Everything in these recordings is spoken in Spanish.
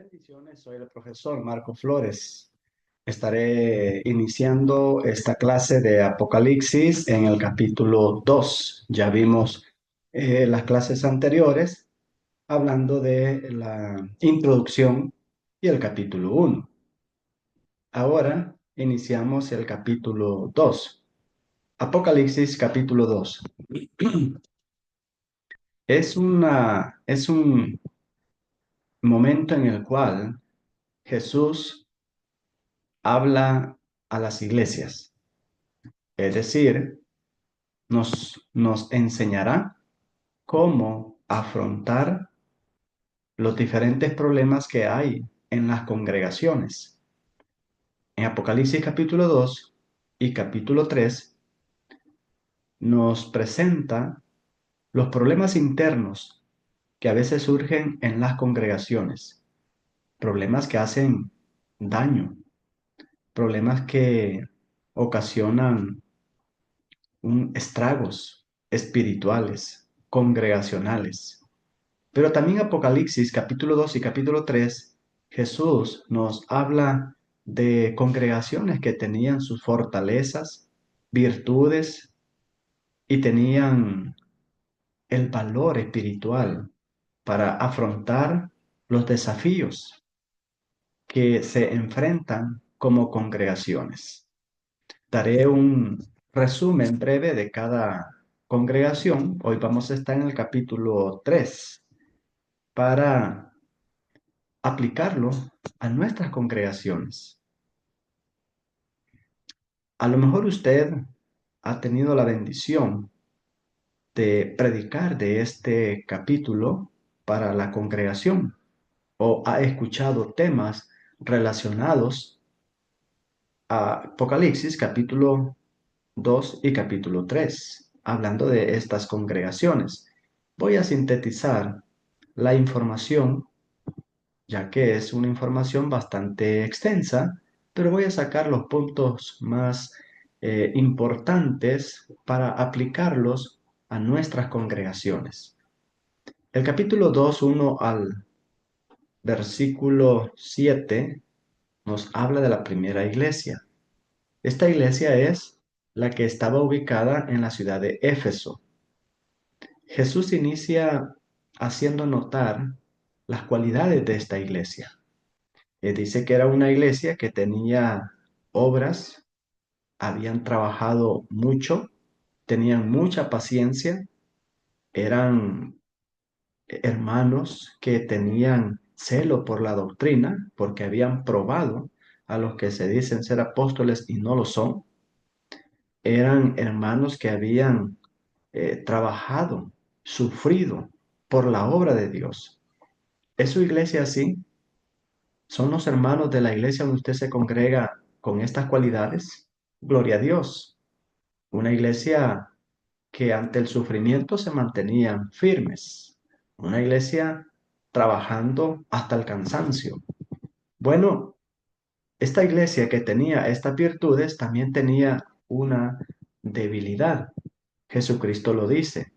Bendiciones, soy el profesor Marco Flores. Estaré iniciando esta clase de Apocalipsis en el capítulo 2. Ya vimos las clases anteriores hablando de la introducción y el capítulo 1. Ahora iniciamos el capítulo 2. Apocalipsis capítulo 2. Es un momento en el cual Jesús habla a las iglesias. Es decir, nos enseñará cómo afrontar los diferentes problemas que hay en las congregaciones. En Apocalipsis capítulo 2 y capítulo 3 nos presenta los problemas internos que a veces surgen en las congregaciones, problemas que hacen daño, problemas que ocasionan estragos espirituales, congregacionales. Pero también Apocalipsis capítulo 2 y capítulo 3, Jesús nos habla de congregaciones que tenían sus fortalezas, virtudes y tenían el valor espiritual para afrontar los desafíos que se enfrentan como congregaciones. Daré un resumen breve de cada congregación. Hoy vamos a estar en el capítulo 3 para aplicarlo a nuestras congregaciones. A lo mejor usted ha tenido la bendición de predicar de este capítulo para la congregación o ha escuchado temas relacionados a Apocalipsis capítulo 2 y capítulo 3 hablando de estas congregaciones. Voy a sintetizar la información, ya que es una información bastante extensa, pero voy a sacar los puntos más importantes para aplicarlos a nuestras congregaciones. El capítulo 2 1 al versículo 7 nos habla de la primera iglesia. Esta iglesia es la que estaba ubicada en la ciudad de Éfeso. Jesús inicia haciendo notar las cualidades de esta iglesia. Dice que era una iglesia que tenía obras, habían trabajado mucho, tenían mucha paciencia, eran hermanos que tenían celo por la doctrina, porque habían probado a los que se dicen ser apóstoles y no lo son. Eran hermanos que habían trabajado, sufrido por la obra de Dios. ¿Es su iglesia así? ¿Son los hermanos de la iglesia donde usted se congrega con estas cualidades? Gloria a Dios. Una iglesia que ante el sufrimiento se mantenían firmes. Una iglesia trabajando hasta el cansancio. Bueno, esta iglesia que tenía estas virtudes también tenía una debilidad. Jesucristo lo dice.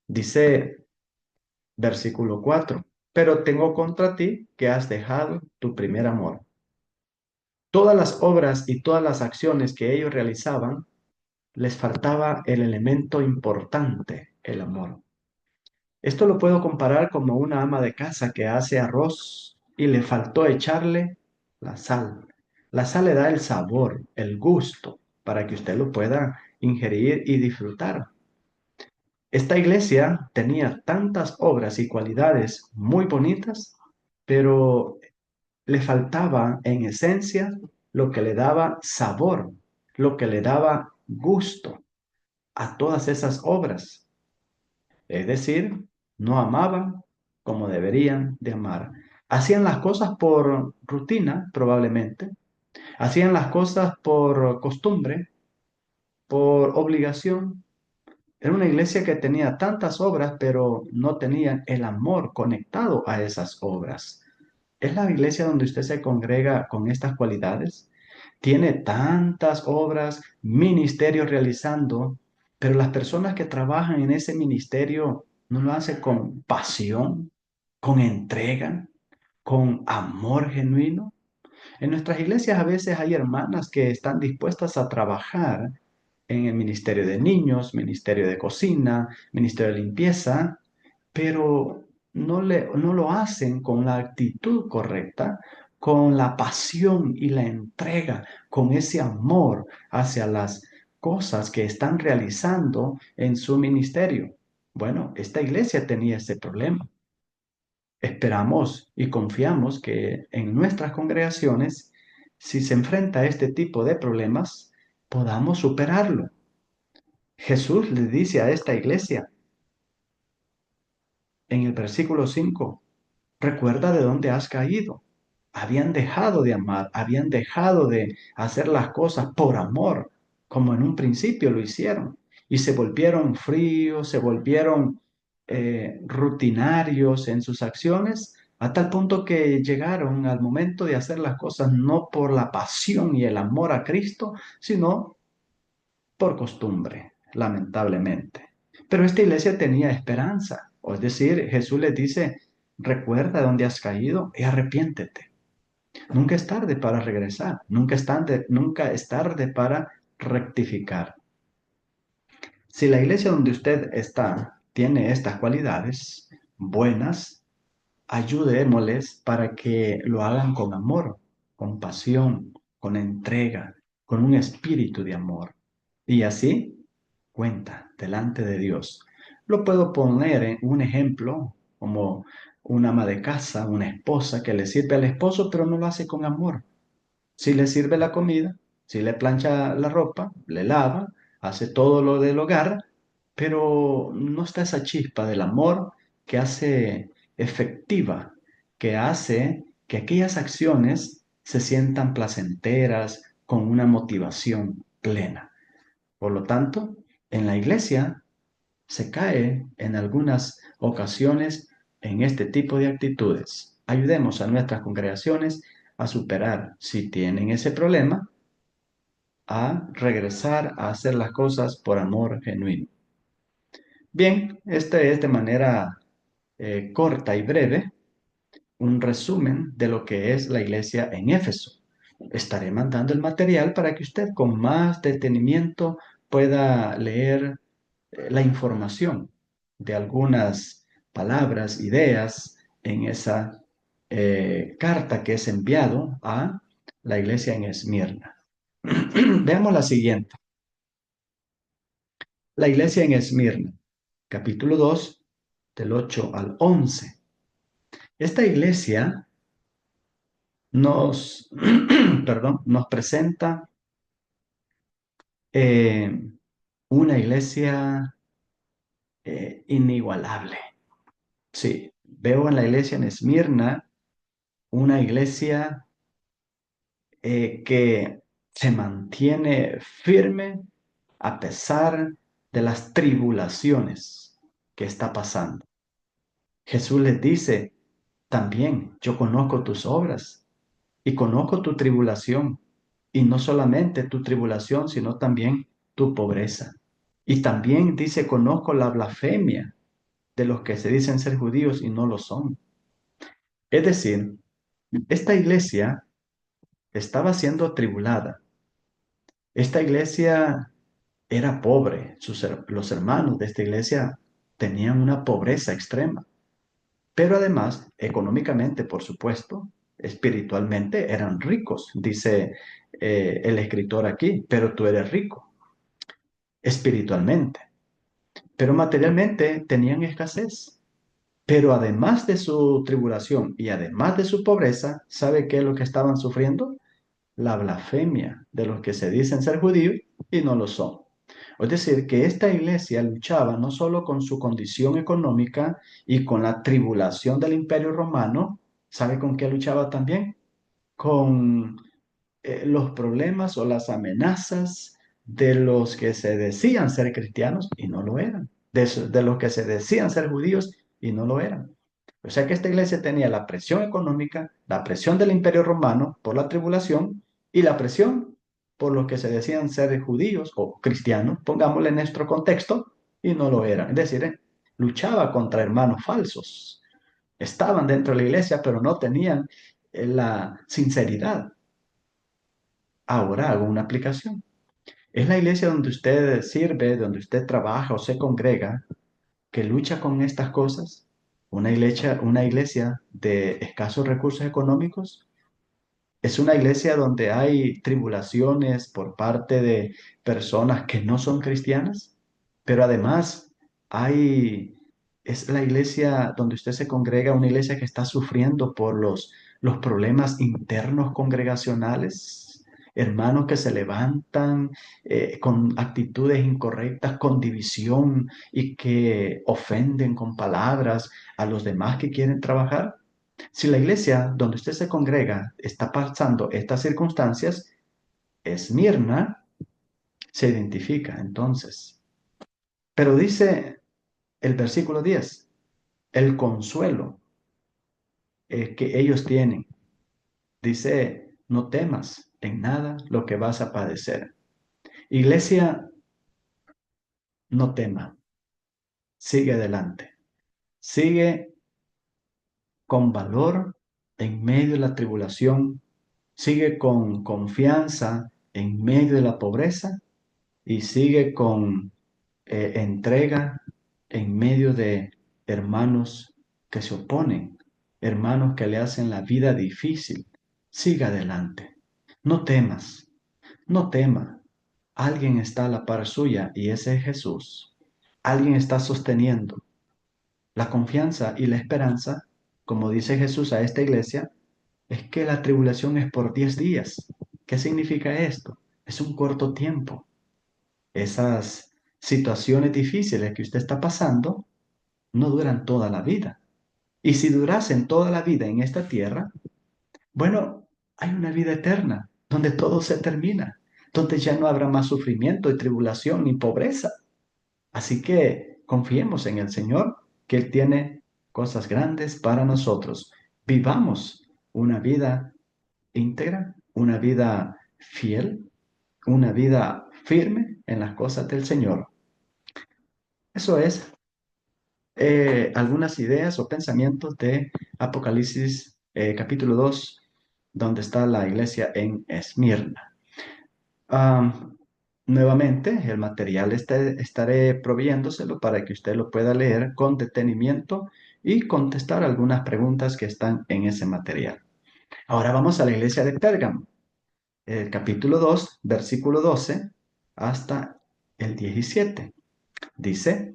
Dice versículo 4, pero tengo contra ti que has dejado tu primer amor. Todas las obras y todas las acciones que ellos realizaban, les faltaba el elemento importante, el amor. Esto lo puedo comparar como una ama de casa que hace arroz y le faltó echarle la sal. La sal le da el sabor, el gusto, para que usted lo pueda ingerir y disfrutar. Esta iglesia tenía tantas obras y cualidades muy bonitas, pero le faltaba en esencia lo que le daba sabor, lo que le daba gusto a todas esas obras. Es decir, no amaban como deberían de amar. Hacían las cosas por rutina, probablemente. Hacían las cosas por costumbre, por obligación. Era una iglesia que tenía tantas obras, pero no tenían el amor conectado a esas obras. ¿Es la iglesia donde usted se congrega con estas cualidades? Tiene tantas obras, ministerios realizando, pero las personas que trabajan en ese ministerio no lo hacen con pasión, con entrega. con amor genuino. En nuestras iglesias a veces hay hermanas que están dispuestas a trabajar en el ministerio de niños, ministerio de cocina, ministerio de limpieza, pero no lo hacen con la actitud correcta, con la pasión y la entrega, con ese amor hacia las cosas que están realizando en su ministerio. Bueno, esta iglesia tenía ese problema. Esperamos y confiamos que en nuestras congregaciones, si se enfrenta a este tipo de problemas, podamos superarlo. Jesús le dice a esta iglesia en el versículo 5: recuerda de dónde has caído. Habían dejado de amar, habían dejado de hacer las cosas por amor, como en un principio lo hicieron, y se volvieron fríos, se volvieron rutinarios en sus acciones, a tal punto que llegaron al momento de hacer las cosas no por la pasión y el amor a Cristo, sino por costumbre, lamentablemente. Pero esta iglesia tenía esperanza, es decir, Jesús les dice: recuerda dónde has caído y arrepiéntete. Nunca es tarde para regresar, nunca es tarde para rectificar. Si la iglesia donde usted está tiene estas cualidades buenas, ayudémosles para que lo hagan con amor, con pasión, con entrega, con un espíritu de amor. Y así cuenta delante de Dios. Lo puedo poner en un ejemplo como una ama de casa, una esposa que le sirve al esposo, pero no lo hace con amor. Si le sirve la comida, si le plancha la ropa, le lava, hace todo lo del hogar, pero no está esa chispa del amor que hace efectiva, que hace que aquellas acciones se sientan placenteras, con una motivación plena. Por lo tanto, en la iglesia se cae en algunas ocasiones en este tipo de actitudes. Ayudemos a nuestras congregaciones a superar, si tienen ese problema, a regresar a hacer las cosas por amor genuino. Bien, este es de manera corta y breve un resumen de lo que es la iglesia en Éfeso. Estaré mandando el material para que usted con más detenimiento pueda leer la información de algunas palabras, ideas en esa carta que es enviado a la iglesia en Esmirna. Veamos la siguiente. La iglesia en Esmirna, capítulo 2, del 8 al 11. Esta iglesia nos, perdón, nos presenta eh, una iglesia inigualable. Sí, veo en la iglesia en Esmirna una iglesia que se mantiene firme a pesar de las tribulaciones que está pasando. Jesús les dice también: yo conozco tus obras y conozco tu tribulación, y no solamente tu tribulación, sino también tu pobreza. Y también dice: conozco la blasfemia de los que se dicen ser judíos y no lo son. Es decir, esta iglesia estaba siendo atribulada. Esta iglesia era pobre. Los hermanos de esta iglesia tenían una pobreza extrema. Pero además, económicamente, por supuesto, espiritualmente eran ricos, dice el escritor aquí: pero tú eres rico espiritualmente. Pero materialmente tenían escasez. Pero además de su tribulación y además de su pobreza, ¿sabe qué es lo que estaban sufriendo? La blasfemia de los que se dicen ser judíos y no lo son. Es decir, que esta iglesia luchaba no solo con su condición económica y con la tribulación del Imperio Romano. ¿Sabe con qué luchaba también? Con los problemas o las amenazas de los que se decían ser cristianos y no lo eran, de los que se decían ser judíos y no lo eran. O sea que esta iglesia tenía la presión económica, la presión del Imperio Romano por la tribulación y la presión por los que se decían ser judíos o cristianos, pongámosle en nuestro contexto, y no lo eran. Es decir, luchaba contra hermanos falsos. Estaban dentro de la iglesia, pero no tenían la sinceridad. Ahora hago una aplicación. ¿Es la iglesia donde usted sirve, donde usted trabaja o se congrega, que lucha con estas cosas? Una iglesia de escasos recursos económicos? ¿Es una iglesia donde hay tribulaciones por parte de personas que no son cristianas? Pero además es la iglesia donde usted se congrega, una iglesia que está sufriendo por los problemas internos congregacionales, hermanos que se levantan con actitudes incorrectas, con división y que ofenden con palabras a los demás que quieren trabajar. Si la iglesia donde usted se congrega está pasando estas circunstancias, Esmirna se identifica entonces. Pero dice el versículo 10, el consuelo que ellos tienen. Dice, no temas en nada lo que vas a padecer. Iglesia, no tema, sigue adelante, sigue con valor en medio de la tribulación, sigue con confianza en medio de la pobreza y sigue con entrega en medio de hermanos que se oponen, hermanos que le hacen la vida difícil. Siga adelante. No temas, no tema. Alguien está a la par suya y ese es Jesús. Alguien está sosteniendo la confianza y la esperanza, como dice Jesús a esta iglesia, es que la tribulación es por 10 días. ¿Qué significa esto? Es un corto tiempo. Esas situaciones difíciles que usted está pasando no duran toda la vida. Y si durasen toda la vida en esta tierra, bueno, hay una vida eterna donde todo se termina, donde ya no habrá más sufrimiento y tribulación ni pobreza. Así que confiemos en el Señor, que Él tiene cosas grandes para nosotros. Vivamos una vida íntegra, una vida fiel, una vida firme en las cosas del Señor. Eso es algunas ideas o pensamientos de Apocalipsis capítulo 2, donde está la iglesia en Esmirna. Am, Nuevamente, el material estaré proveyéndoselo para que usted lo pueda leer con detenimiento y contestar algunas preguntas que están en ese material. Ahora vamos a la iglesia de Pérgamo, el capítulo 2, versículo 12 hasta el 17. Dice,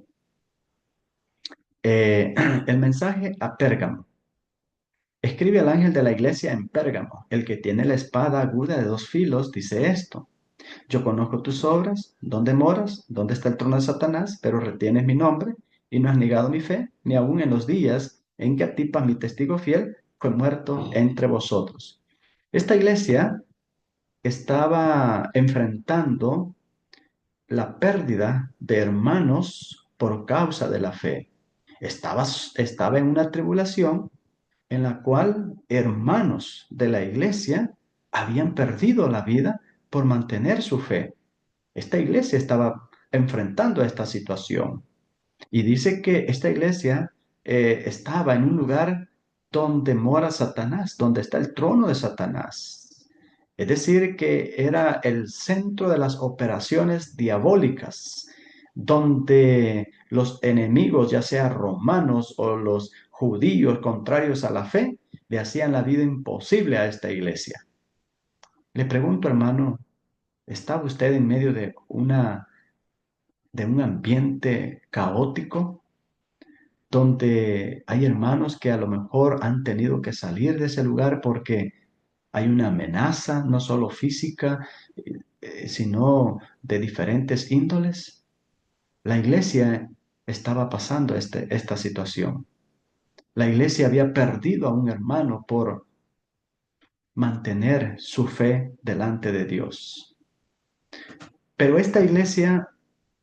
el mensaje a Pérgamo. Escribe al ángel de la iglesia en Pérgamo, el que tiene la espada aguda de 2 filos, dice esto. Yo conozco tus obras, dónde moras, dónde está el trono de Satanás, pero retienes mi nombre y no has negado mi fe, ni aun en los días en que Antipas, mi testigo fiel, fue muerto entre vosotros. Esta iglesia estaba enfrentando la pérdida de hermanos por causa de la fe. Estaba en una tribulación en la cual hermanos de la iglesia habían perdido la vida por mantener su fe. Esta iglesia estaba enfrentando esta situación y dice que esta iglesia estaba en un lugar donde mora Satanás, donde está el trono de Satanás. Es decir, que era el centro de las operaciones diabólicas, donde los enemigos, ya sea romanos o los judíos contrarios a la fe, le hacían la vida imposible a esta iglesia. Le pregunto, hermano, ¿estaba usted en medio de un ambiente caótico donde hay hermanos que a lo mejor han tenido que salir de ese lugar porque hay una amenaza, no solo física, sino de diferentes índoles? La iglesia estaba pasando esta situación. La iglesia había perdido a un hermano por mantener su fe delante de Dios. Pero esta iglesia,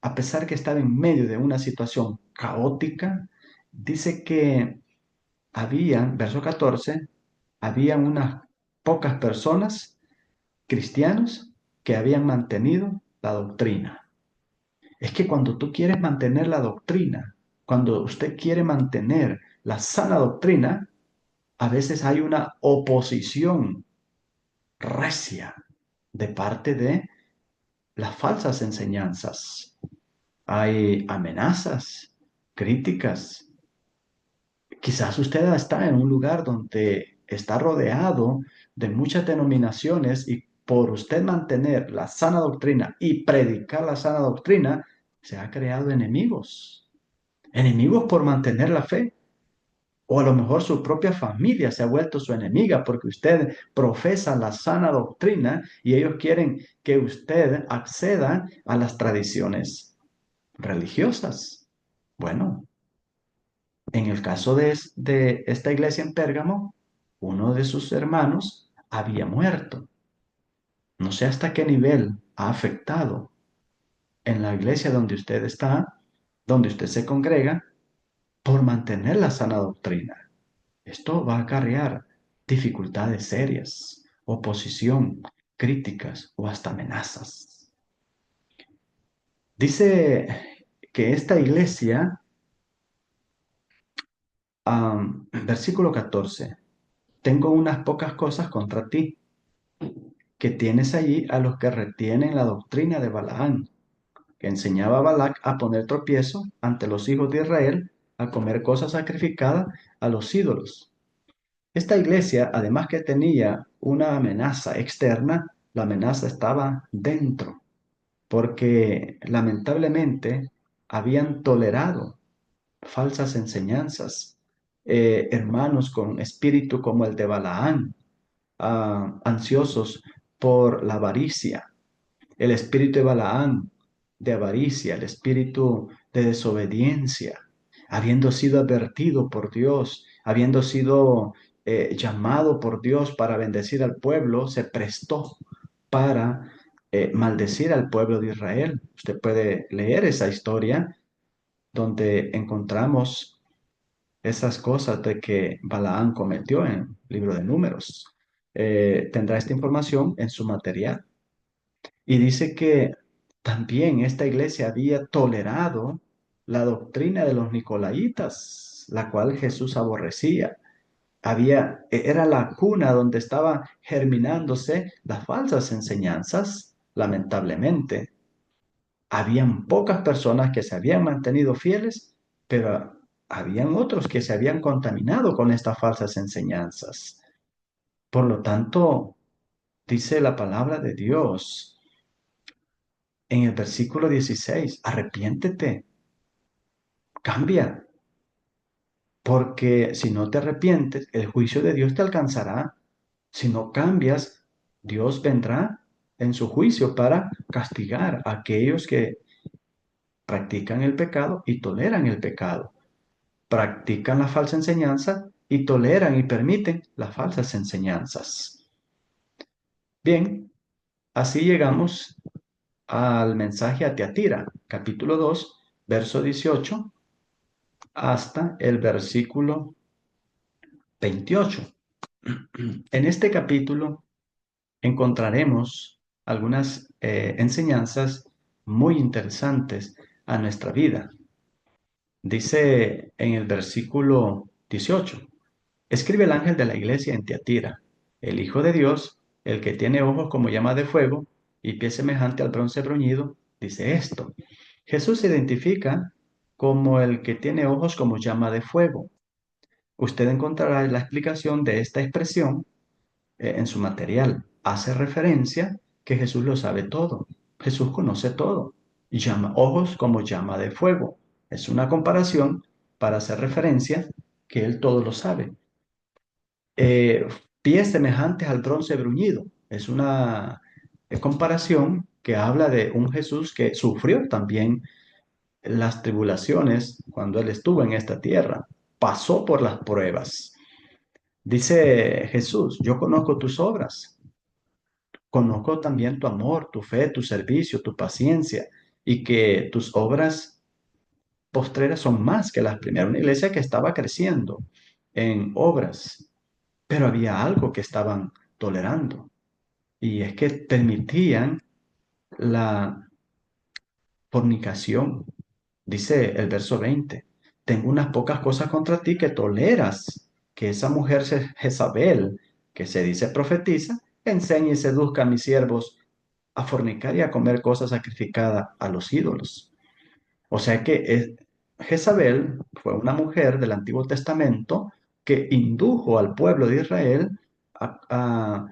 a pesar que estaba en medio de una situación caótica, dice que verso 14, había unas pocas personas, cristianos, que habían mantenido la doctrina. Es que cuando tú quieres mantener la doctrina, cuando usted quiere mantener la sana doctrina, a veces hay una oposición recia de parte de las falsas enseñanzas. Hay amenazas, críticas. Quizás usted está en un lugar donde está rodeado de muchas denominaciones y por usted mantener la sana doctrina y predicar la sana doctrina, se ha creado enemigos. Enemigos por mantener la fe. O a lo mejor su propia familia se ha vuelto su enemiga porque usted profesa la sana doctrina y ellos quieren que usted acceda a las tradiciones religiosas. Bueno, en el caso de esta iglesia en Pérgamo, uno de sus hermanos había muerto. No sé hasta qué nivel ha afectado en la iglesia donde usted está, donde usted se congrega, por mantener la sana doctrina. Esto va a acarrear dificultades serias, oposición, críticas o hasta amenazas. Dice que esta iglesia, versículo 14, tengo unas pocas cosas contra ti, que tienes allí a los que retienen la doctrina de Balaán, que enseñaba a Balac a poner tropiezo ante los hijos de Israel, a comer cosas sacrificadas a los ídolos. Esta iglesia, además que tenía una amenaza externa, la amenaza estaba dentro, porque lamentablemente habían tolerado falsas enseñanzas, hermanos con espíritu como el de Balaán, ansiosos por la avaricia, el espíritu de Balaán, de avaricia, el espíritu de desobediencia, habiendo sido advertido por Dios, habiendo sido llamado por Dios para bendecir al pueblo, se prestó para maldecir al pueblo de Israel. Usted puede leer esa historia donde encontramos esas cosas de que Balaán cometió en el libro de Números. Tendrá esta información en su material. Y dice que también esta iglesia había tolerado la doctrina de los nicolaítas, la cual Jesús aborrecía. Era la cuna donde estaban germinándose las falsas enseñanzas, lamentablemente. Habían pocas personas que se habían mantenido fieles, pero habían otros que se habían contaminado con estas falsas enseñanzas. Por lo tanto, dice la palabra de Dios en el versículo 16, arrepiéntete, cambia, porque si no te arrepientes, el juicio de Dios te alcanzará. Si no cambias, Dios vendrá en su juicio para castigar a aquellos que practican el pecado y toleran el pecado, practican la falsa enseñanza y toleran y permiten las falsas enseñanzas. Bien, así llegamos al mensaje a Teatira, capítulo 2, verso 18 hasta el versículo 28. En este capítulo encontraremos algunas enseñanzas muy interesantes a nuestra vida. Dice en el versículo 18, escribe el ángel de la iglesia en Tiatira, el Hijo de Dios, el que tiene ojos como llama de fuego y pie semejante al bronce bruñido, dice esto. Jesús se identifica como el que tiene ojos como llama de fuego. Usted encontrará la explicación de esta expresión en su material. Hace referencia que Jesús lo sabe todo. Jesús conoce todo. Y llama ojos como llama de fuego. Es una comparación para hacer referencia que Él todo lo sabe. Eh, Pies semejantes al bronce bruñido. Es una comparación que habla de un Jesús que sufrió también las tribulaciones cuando Él estuvo en esta tierra. Pasó por las pruebas. Dice Jesús, yo conozco tus obras, conozco también tu amor, tu fe, tu servicio, tu paciencia y que tus obras postreras son más que las primeras. Una iglesia que estaba creciendo en obras, pero había algo que estaban tolerando y es que permitían la fornicación. Dice el verso 20, tengo unas pocas cosas contra ti que toleras que esa mujer Jezabel, que se dice profetiza, enseñe y seduzca a mis siervos a fornicar y a comer cosas sacrificadas a los ídolos. O sea que Jezabel fue una mujer del Antiguo Testamento que indujo al pueblo de Israel a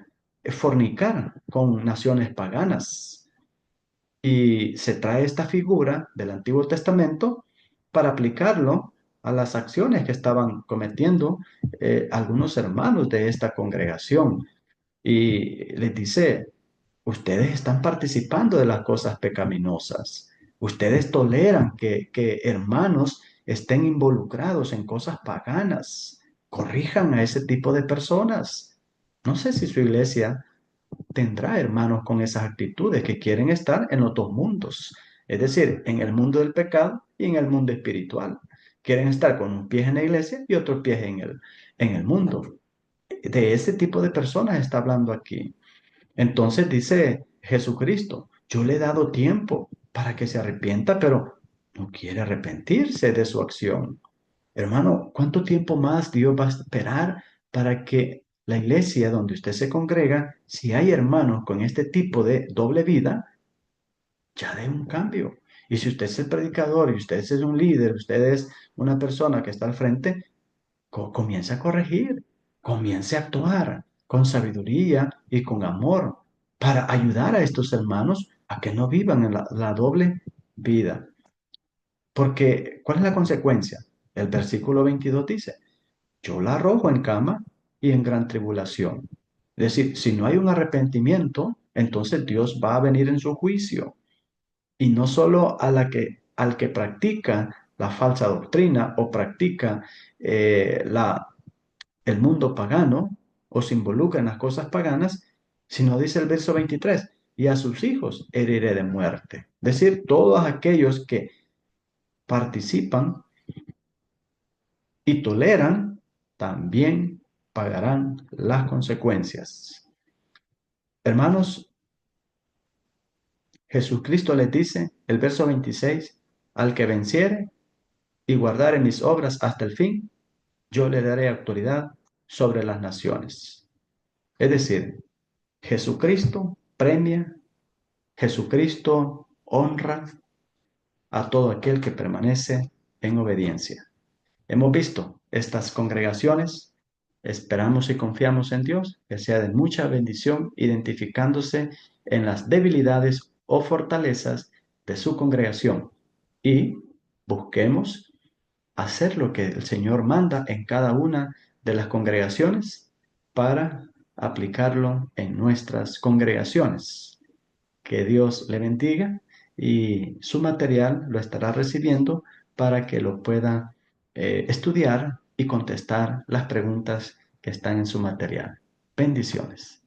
fornicar con naciones paganas. Y se trae esta figura del Antiguo Testamento para aplicarlo a las acciones que estaban cometiendo algunos hermanos de esta congregación. Y les dice, ustedes están participando de las cosas pecaminosas. Ustedes toleran que hermanos estén involucrados en cosas paganas. Corrijan a ese tipo de personas. No sé si su iglesia tendrá hermanos con esas actitudes que quieren estar en los dos mundos, es decir, en el mundo del pecado y en el mundo espiritual. Quieren estar con un pie en la iglesia y otro pie en el mundo. De ese tipo de personas está hablando aquí. Entonces dice Jesucristo, yo le he dado tiempo para que se arrepienta, pero no quiere arrepentirse de su acción. Hermano, ¿cuánto tiempo más Dios va a esperar para que la iglesia donde usted se congrega, si hay hermanos con este tipo de doble vida, ya dé un cambio? Y si usted es el predicador y usted es un líder, usted es una persona que está al frente, comience a corregir, comience a actuar con sabiduría y con amor para ayudar a estos hermanos a que no vivan en la doble vida. Porque, ¿cuál es la consecuencia? El versículo 22 dice, yo la arrojo en cama y en gran tribulación. Es decir, si no hay un arrepentimiento, entonces Dios va a venir en su juicio. Y no solo al que practica la falsa doctrina o practica el mundo pagano o se involucra en las cosas paganas, sino dice el verso 23, y a sus hijos heriré de muerte. Es decir, todos aquellos que participan y toleran, también pagarán las consecuencias. Hermanos, Jesucristo les dice, el verso 26, al que venciere y guardare mis obras hasta el fin, yo le daré autoridad sobre las naciones. Es decir, Jesucristo premia, Jesucristo honra a todo aquel que permanece en obediencia. Hemos visto estas congregaciones, esperamos y confiamos en Dios, que sea de mucha bendición, identificándose en las debilidades o fortalezas de su congregación y busquemos hacer lo que el Señor manda en cada una de las congregaciones para aplicarlo en nuestras congregaciones. Que Dios le bendiga y su material lo estará recibiendo para que lo pueda estudiar y contestar las preguntas que están en su material. Bendiciones.